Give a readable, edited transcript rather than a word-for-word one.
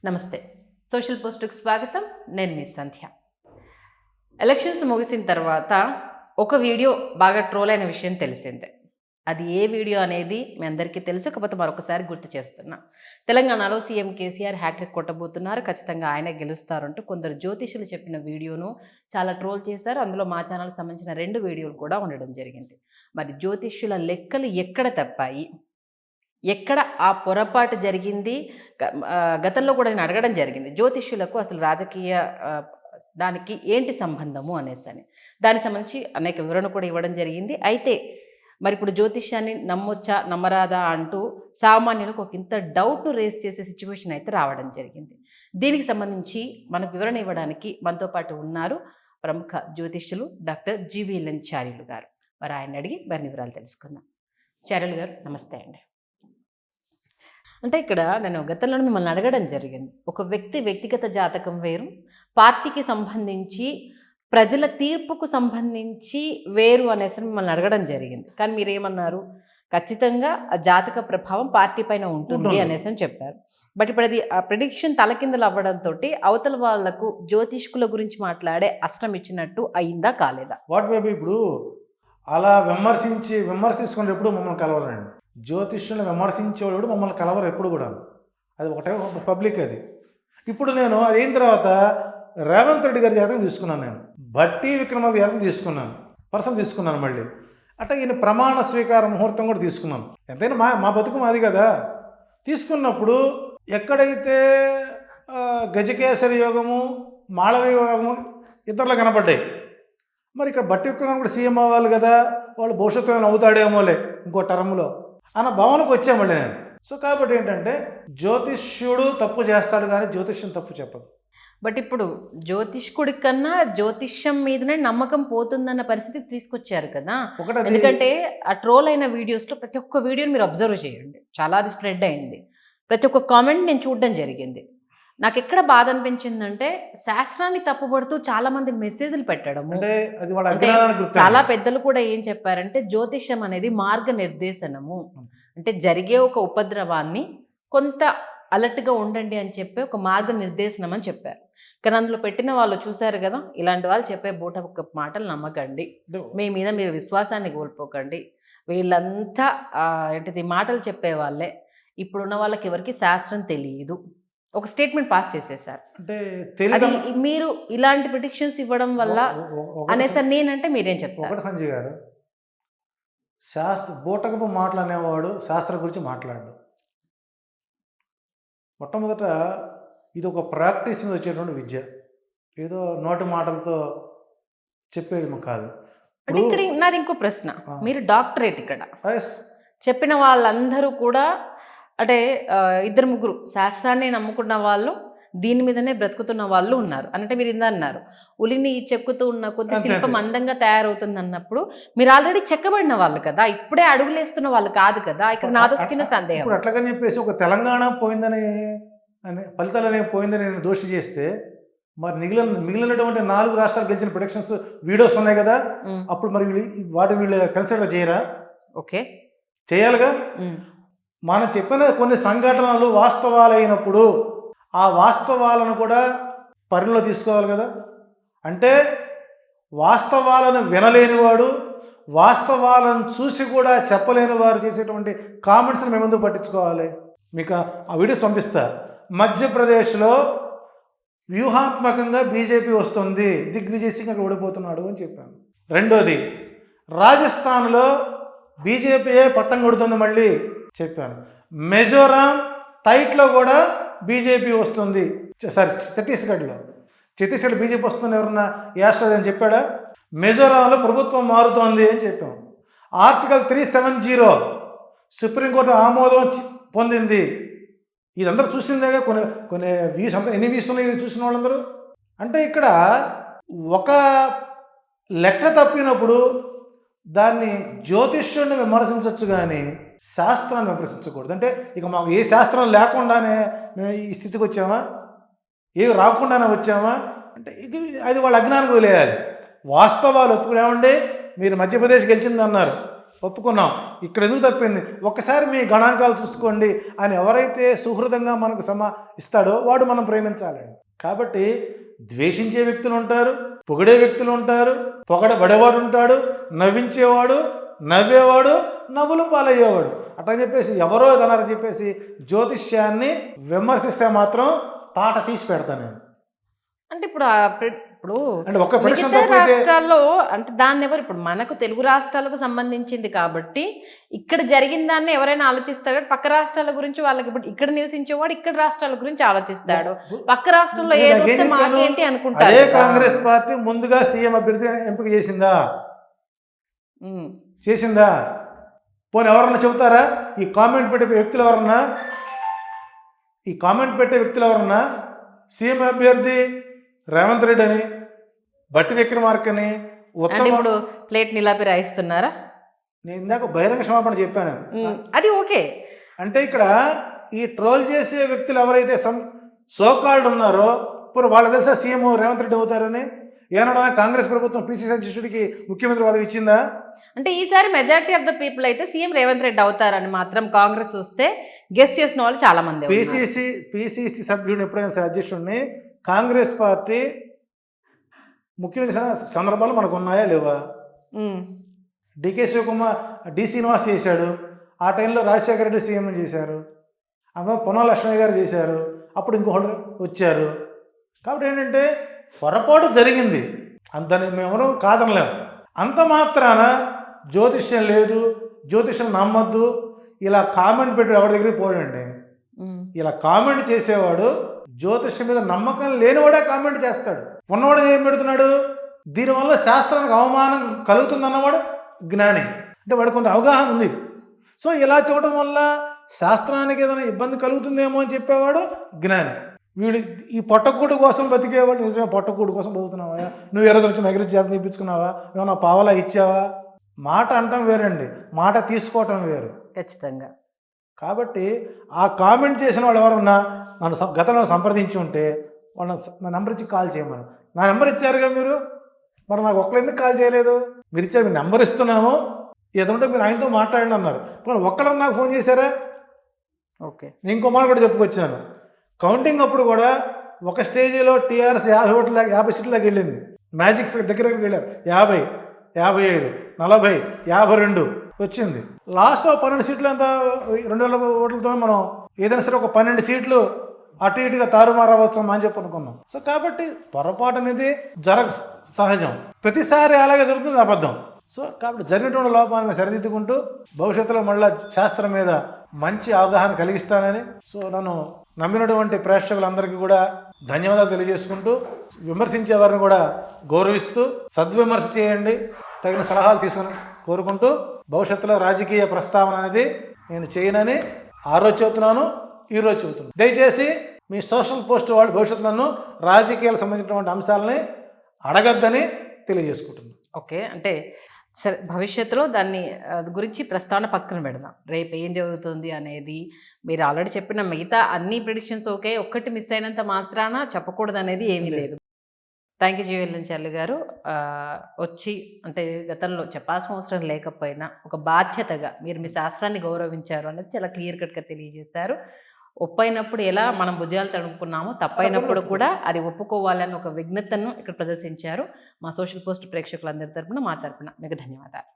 నమస్తే. సోషల్ పోస్ట్‌కి స్వాగతం. నేను మీ సంధ్య. ఎలక్షన్స్ ముగిసిన తర్వాత ఒక వీడియో బాగా ట్రోల్ అయిన విషయం తెలిసిందే. అది ఏ వీడియో అనేది మీ అందరికీ తెలుసు. కాకపోతే మరొకసారి గుర్తు చేస్తున్నా. తెలంగాణలో సీఎం కేసీఆర్ హ్యాట్రిక్ కొట్టబోతున్నారు. ఖచ్చితంగా ఆయనే గెలుస్తారంటూ కొందరు జ్యోతిష్యులు చెప్పిన వీడియోను చాలా ట్రోల్ చేశారు. అందులో మా ఛానల్‌కి సంబంధించిన 2 వీడియోలు కూడా ఉండడం జరిగింది. మరి జ్యోతిష్యుల లెక్కలు ఎక్కడ తప్పాయి? ఎక్కడ ఆ పొరపాటు జరిగింది? గతంలో కూడా నేను అడగడం జరిగింది. జ్యోతిష్యులకు అసలు రాజకీయ దానికి ఏంటి సంబంధము అనేసని. దానికి సంబంధించి అనేక వివరణ కూడా ఇవ్వడం జరిగింది. అయితే మరి ఇప్పుడు జ్యోతిష్యాన్ని నమ్మొచ్చా, నమ్మరాదా అంటూ సామాన్యులకు ఒక ఇంత డౌట్‌ను రేజ్ చేసే సిట్యుయేషన్ అయితే రావడం జరిగింది. దీనికి సంబంధించి మనకు వివరణ ఇవ్వడానికి మనతో పాటు ఉన్నారు ప్రముఖ జ్యోతిష్యులు డాక్టర్ జీవీ లంచార్యులు గారు. మరి ఆయన్ని అడిగి మరిన్ని వివరాలు తెలుసుకుందాం. చార్యులు గారు నమస్తే అండి. అంటే ఇక్కడ నేను గతంలోనే మిమ్మల్ని అడగడం జరిగింది. ఒక వ్యక్తిగత జాతకం వేరు, పార్టీకి సంబంధించి ప్రజల తీర్పుకు సంబంధించి వేరు అనేసి మిమ్మల్ని అడగడం జరిగింది. కానీ మీరేమన్నారు? ఖచ్చితంగా ఆ జాతక ప్రభావం పార్టీ పైన ఉంటుంది అనేసి అని చెప్పారు. బట్ ఇప్పుడు అది ఆ ప్రిడిక్షన్ తలకిందులు అవ్వడంతో అవతల వాళ్లకు జ్యోతిష్కుల గురించి మాట్లాడే అష్టం ఇచ్చినట్టు అయిందా కాలేదా? వాట్ మేబీ ఇప్పుడు అలా విమర్శించుకుని ఎప్పుడు మమ్మల్ని కలవరండి. జ్యోతిష్యులను విమర్శించేవాడు మమ్మల్ని కలవరు ఎప్పుడు కూడా. అది ఒకటే పబ్లిక్. అది ఇప్పుడు నేను అది అయిన తర్వాత రేవంత్ రెడ్డి గారి జాతకం తీసుకున్నాను, నేను భట్టి విక్రమార్క జాతకం తీసుకున్నాను, పర్సన్ తీసుకున్నాను. మళ్ళీ అట్లా ఈయన ప్రమాణ స్వీకార ముహూర్తం కూడా తీసుకున్నాను. ఎంతైనా మా బతుకు మాది కదా. తీసుకున్నప్పుడు ఎక్కడైతే గజకేసరి యోగము, మాళవీ యోగము ఇతరులు కనపడ్డాయి. మరి ఇక్కడ భట్టి విక్రమార్క కూడా సీఎం అవ్వాలి కదా, వాళ్ళు భవిష్యత్తులో అవుతాడేమోలే ఇంకో టర్మ్లో అన్న భావనకు వచ్చామండి నేను. సో కాబట్టి ఏంటంటే జ్యోతిష్యుడు తప్పు చేస్తాడు కానీ జ్యోతిష్యం తప్పు చెప్పదు. బట్ ఇప్పుడు జ్యోతిష్కుడి కన్నా జ్యోతిష్యం మీదనే నమ్మకం పోతుందన్న పరిస్థితి తీసుకొచ్చారు కదా. ఎందుకంటే ఆ ట్రోల్ అయిన వీడియోస్లో ప్రతి ఒక్క వీడియోని మీరు అబ్జర్వ్ చేయండి, చాలా అది స్ప్రెడ్ అయింది. ప్రతి ఒక్క కామెంట్ నేను చూడడం జరిగింది. నాకు ఎక్కడ బాధ అనిపించిందంటే శాస్త్రాన్ని తప్పుపడుతూ చాలా మంది మెసేజ్లు పెట్టడము. చాలా పెద్దలు కూడా ఏం చెప్పారంటే జ్యోతిష్యం అనేది మార్గనిర్దేశనము, అంటే జరిగే ఒక ఉపద్రవాన్ని కొంత అలర్ట్గా ఉండండి అని చెప్పి ఒక మార్గనిర్దేశనం అని చెప్పారు. కానీ అందులో పెట్టిన వాళ్ళు చూశారు కదా, ఇలాంటి వాళ్ళు చెప్పే బూట ఒక మాటలు నమ్మకండి, మీ మీద మీరు విశ్వాసాన్ని కోల్పోకండి, వీళ్ళంతా ఏంటిది మాటలు చెప్పే వాళ్ళే, ఇప్పుడున్న వాళ్ళకి ఎవరికి శాస్త్రం తెలియదు, ఒక స్టేట్మెంట్ పాస్ చేసేసారు. అంటే మీరు ఇలాంటి ప్రిడిక్షన్స్ ఇవ్వడం వల్ల అనేసి నేనంటే మీరేం చెప్తారు? ఒకటి సంజయ్ గారు, బూటకపు మాటలు అనేవాడు శాస్త్రం గురించి మాట్లాడు. మొట్టమొదట ఇది ఒక ప్రాక్టీస్ మీద వచ్చేటువంటి విద్య, ఏదో నోటి మాటలతో చెప్పేది కాదు. అంటే ఇక్కడ నాది ఇంకో ప్రశ్న, మీరు డాక్టరేట్ ఇక్కడ చెప్పిన వాళ్ళందరూ కూడా అంటే 2-3 శాస్త్రాన్ని నమ్ముకున్న వాళ్ళు, దీని మీదనే బ్రతుకుతున్న వాళ్ళు ఉన్నారు. అంటే మీరు ఇందా అన్నారు ఉలిని చెక్కుతూ ఉన్న కొద్ది శిల్పం అందంగా తయారవుతుంది అన్నప్పుడు మీరు ఆల్రెడీ చెక్కబడిన వాళ్ళు కదా, ఇప్పుడే అడుగులేస్తున్న వాళ్ళు కాదు కదా. ఇక్కడ నాదో చిన్న సందేహం. ఇప్పుడు అట్లాగని చెప్పేసి ఒక తెలంగాణ పోయిందని ఫలితాలు అనేవి పోయిందని నేను దోషి చేస్తే మరి మిగిలినటువంటి 4 రాష్ట్రాలు గెలిచిన ప్రొడక్షన్స్ వీడియోస్ ఉన్నాయి కదా, అప్పుడు మరి వీళ్ళు కన్సిడర్ చేయరా? ఓకే, చేయాలిగా. మనం చెప్పిన కొన్ని సంఘటనలు వాస్తవాలైనప్పుడు ఆ వాస్తవాలను కూడా పరిగణలో తీసుకోవాలి కదా. అంటే వాస్తవాలను వినలేనివాడు, వాస్తవాలను చూసి కూడా చెప్పలేని వారు చేసేటువంటి కామెంట్స్ని మేము ముందు పట్టించుకోవాలి. మీకు ఆ వీడియోస్ పంపిస్తా. మధ్యప్రదేశ్లో వ్యూహాత్మకంగా బీజేపీ వస్తుంది, దిగ్విజయ్ సింగ్ అక్కడ ఓడిపోతున్నాడు అని చెప్పాను. రెండోది, రాజస్థాన్లో బీజేపీయే పట్టం కొడుతుంది మళ్ళీ చెప్పాను. మిజోరాం టైట్లో కూడా బీజేపీ వస్తుంది, సారీ ఛత్తీస్గఢ్ బీజేపీ వస్తుంది, ఎవరన్నా యాస్ట్రాజ్ అని చెప్పాడా? మిజోరాంలో ప్రభుత్వం మారుతోంది అని చెప్పాం. ఆర్టికల్ 370 సుప్రీంకోర్టు ఆమోదం పొందింది. ఇదందరూ చూసిందేగా. కొన్ని వ్యూస్ అంతా ఎన్ని వ్యూస్ ఉన్నాయి చూసిన వాళ్ళందరూ. అంటే ఇక్కడ ఒక లెక్క తప్పినప్పుడు దాన్ని జ్యోతిష్యుడిని విమర్శించవచ్చు కానీ శాస్త్రాన్ని విమర్శించకూడదు. అంటే ఇక మాకు ఏ శాస్త్రం లేకుండానే మేము ఈ స్థితికి వచ్చామా, ఏవి రాకుండానే వచ్చామా అంటే అది వాళ్ళ అజ్ఞానికి వదిలేయాలి. వాస్తవాలు ఒప్పుకునేమండి. మీరు మధ్యప్రదేశ్ గెలిచింది అన్నారు, ఒప్పుకున్నాం. ఇక్కడ ఎందుకు తప్పింది, ఒక్కసారి మీ గణాంకాలు చూసుకోండి అని ఎవరైతే సుహృదంగా మనకు ఇస్తాడో వాడు మనం ప్రేమించాలండి. కాబట్టి ద్వేషించే వ్యక్తులు ఉంటారు, పొగిడే వ్యక్తులు ఉంటారు, పొగడబడేవాడు ఉంటాడు, నవ్వించేవాడు, నవ్వేవాడు, నవ్వులు పాలయ్యేవాడు. అట్లా చెప్పేసి ఎవరో ఇదన్నారని చెప్పేసి జ్యోతిష్యాన్ని విమర్శిస్తే మాత్రం తాట తీసి పెడతాను నేను. అంటే ఇప్పుడు అంటే ఒక మిగతా రాష్ట్రాల్లో అంటే దాన్ని ఎవరు ఇప్పుడు మనకు తెలుగు రాష్ట్రాలకు సంబంధించింది కాబట్టి ఇక్కడ జరిగిన దాన్ని ఎవరైనా ఆలోచిస్తాడు. పక్క రాష్ట్రాల గురించి వాళ్ళకి ఇప్పుడు ఇక్కడ నివసించేవాడు ఇక్కడ రాష్ట్రాల గురించి ఆలోచిస్తాడు. పక్క రాష్ట్రంలో ఏదో మాకేంటి అనుకుంటారు. అదే కాంగ్రెస్ పార్టీ ముందుగా సీఎం అభ్యర్థి ఎంపిక చేసిందా? పోనీ ఎవరన్నా చెబుతారా? ఈ కామెంట్ పెట్టే వ్యక్తులు ఎవరన్నా సీఎం అభ్యర్థి రేవంత్ రెడ్డి అని, బట్టి విక్రమార్క అని, ఇప్పుడు ప్లేట్ నిలాపి రాయిస్తున్నారా? నేను ఇందాక బహిరంగ క్షమాపణ చెప్పాను, అది ఓకే. అంటే ఇక్కడ ఈ ట్రోల్ చేసే వ్యక్తులు ఎవరైతే సోకాల్డ్ ఉన్నారో ఇప్పుడు వాళ్ళకి తెలుసా సీఎం రేవంత్ రెడ్డి అవుతారని? ఏమన్నా కాంగ్రెస్ ప్రభుత్వం పిసిసి అధ్యక్షుడికి ముఖ్యమంత్రి పదవి ఇచ్చిందా? అంటే ఈసారి మెజారిటీ ఆఫ్ ద పీపుల్ అయితే సీఎం రేవంత్ రెడ్డి అవుతారని మాత్రం కాంగ్రెస్ వస్తే గెస్ చేసిన వాళ్ళు చాలా మంది. పిసిసి సభ్యుడిని ఎప్పుడైనా అధ్యక్షుడిని కాంగ్రెస్ పార్టీ ముఖ్యమంత్రి సందర్భాలు మనకు ఉన్నాయా లేవా? డికే శివకుమార్ డి శ్రీనివాస్ చేశాడు, ఆ టైంలో రాజశేఖర రెడ్డి సీఎం చేశారు, అందులో పొన్నాల లక్ష్మయ్య గారు చేశారు, అప్పుడు ఇంకొకరు వచ్చారు. కాబట్టి ఏంటంటే పొరపాటు జరిగింది, అంతని మేమెవరూ కాదనలేము. అంత మాత్రాన జ్యోతిష్యం లేదు, జ్యోతిష్యం నమ్మద్దు ఇలా కామెంట్ పెట్టి ఎవరి దగ్గరికి పోడండి. ఇలా కామెంట్ చేసేవాడు జ్యోతిష్యం మీద నమ్మకం లేనివాడే కామెంట్ చేస్తాడు. ఉన్నవాడు ఏం పెడుతున్నాడు, దీనివల్ల శాస్త్రానికి అవమానం కలుగుతుందన్నవాడు జ్ఞాని, అంటే వాడు కొంత అవగాహన ఉంది. సో ఇలా చూడటం వల్ల శాస్త్రానికి ఏదైనా ఇబ్బంది కలుగుతుందేమో అని చెప్పేవాడు జ్ఞాని. వీడు ఈ పొట్టకూడు కోసం బతికేవాడు నిజమే పొట్టకూడు కోసం బతుకుతున్నావా, నువ్వు ఎర్ర వచ్చి మెగిరి చేత తీపించుకున్నావా, ఏమన్నా పావలా ఇచ్చావా? మాట అంటాం వేరండి, మాట తీసుకోవటం వేరు ఖచ్చితంగా. కాబట్టి ఆ కామెంట్ చేసిన వాళ్ళు ఎవరన్నా నన్ను గతంలో సంప్రదించి ఉంటే వాళ్ళ నా నెంబర్ ఇచ్చి కాల్ చేయమని. నా నెంబర్ ఇచ్చారుగా మీరు, మరి నాకు ఒక్కరు ఎందుకు కాల్ చేయలేదు? మీరు ఇచ్చారు, మీరు నెంబర్ ఇస్తున్నాము, ఏదంటే మీరు ఆయనతో మాట్లాడండి అన్నారు. ఒక్కడన్నా నాకు ఫోన్ చేశారా? ఓకే, నేను ఇంకో మాట కూడా చెప్పుకొచ్చాను. కౌంటింగ్ అప్పుడు కూడా ఒక స్టేజీలో టీఆర్ఎస్ 50 ఓట్ల దాకా 50 సీట్ల దాకా వెళ్ళింది. మ్యాజిక్ ఫిగర్ దగ్గరికి వెళ్ళారు, 50, 55, 40, 52 వచ్చింది. లాస్ట్ 12 సీట్లు అంతా 2000 ఓట్లతో మనం ఏదైనా సరే ఒక 12 సీట్లు అటు ఇటుగా తారుమారవచ్చు అని చెప్పి అనుకున్నాం. సో కాబట్టి పొరపాటు అనేది సహజం, ప్రతిసారి అలాగే జరుగుతుంది అబద్ధం. సో కాబట్టి జరిగినటువంటి లోపాలను సరిదిద్దుకుంటూ భవిష్యత్తులో మళ్ళీ శాస్త్రం మీద మంచి అవగాహన కలిగిస్తానని, సో నన్ను నమ్మినటువంటి ప్రేక్షకులందరికీ కూడా ధన్యవాదాలు తెలియజేసుకుంటూ, విమర్శించే వారిని కూడా గౌరవిస్తూ సద్విమర్శ చేయండి, తగిన సలహాలు తీసుకుని కోరుకుంటూ, భవిష్యత్తులో రాజకీయ ప్రస్తావన అనేది నేను చేయనని ఆ రోజు చెబుతున్నాను, ఈరోజు చెబుతున్నాను. దయచేసి మీ సోషల్ పోస్ట్ వాళ్ళు భవిష్యత్తులో రాజకీయాలకు సంబంధించినటువంటి అంశాలని అడగద్దని తెలియజేసుకుంటున్నాను. ఓకే, అంటే సరే భవిష్యత్తులో దాన్ని గురించి ప్రస్తావన పక్కన పెడదాం. రేపు ఏం జరుగుతుంది అనేది మీరు ఆల్రెడీ చెప్పిన మిగతా అన్ని ప్రిడిక్షన్స్ ఓకే, ఒక్కటి మిస్ అయినంత మాత్రాన చెప్పకూడదు అనేది ఏమీ లేదు. థ్యాంక్ యూ జీవెల్లంచల్లి గారు. వచ్చి అంటే గతంలో చెప్పాల్సిన అవసరం లేకపోయినా ఒక బాధ్యతగా మీరు మీ శాస్త్రాన్ని గౌరవించారు అనేది చాలా క్లియర్ కట్గా తెలియజేశారు. ఒప్పైనప్పుడు ఎలా మనం భుజాలు తడుపుకున్నామో తప్పైనప్పుడు కూడా అది ఒప్పుకోవాలని ఒక విజ్ఞతను ఇక్కడ ప్రదర్శించారు. మా సోషల్ పోస్ట్ ప్రేక్షకులందరి తరపున మా తరపున మీకు ధన్యవాదాలు.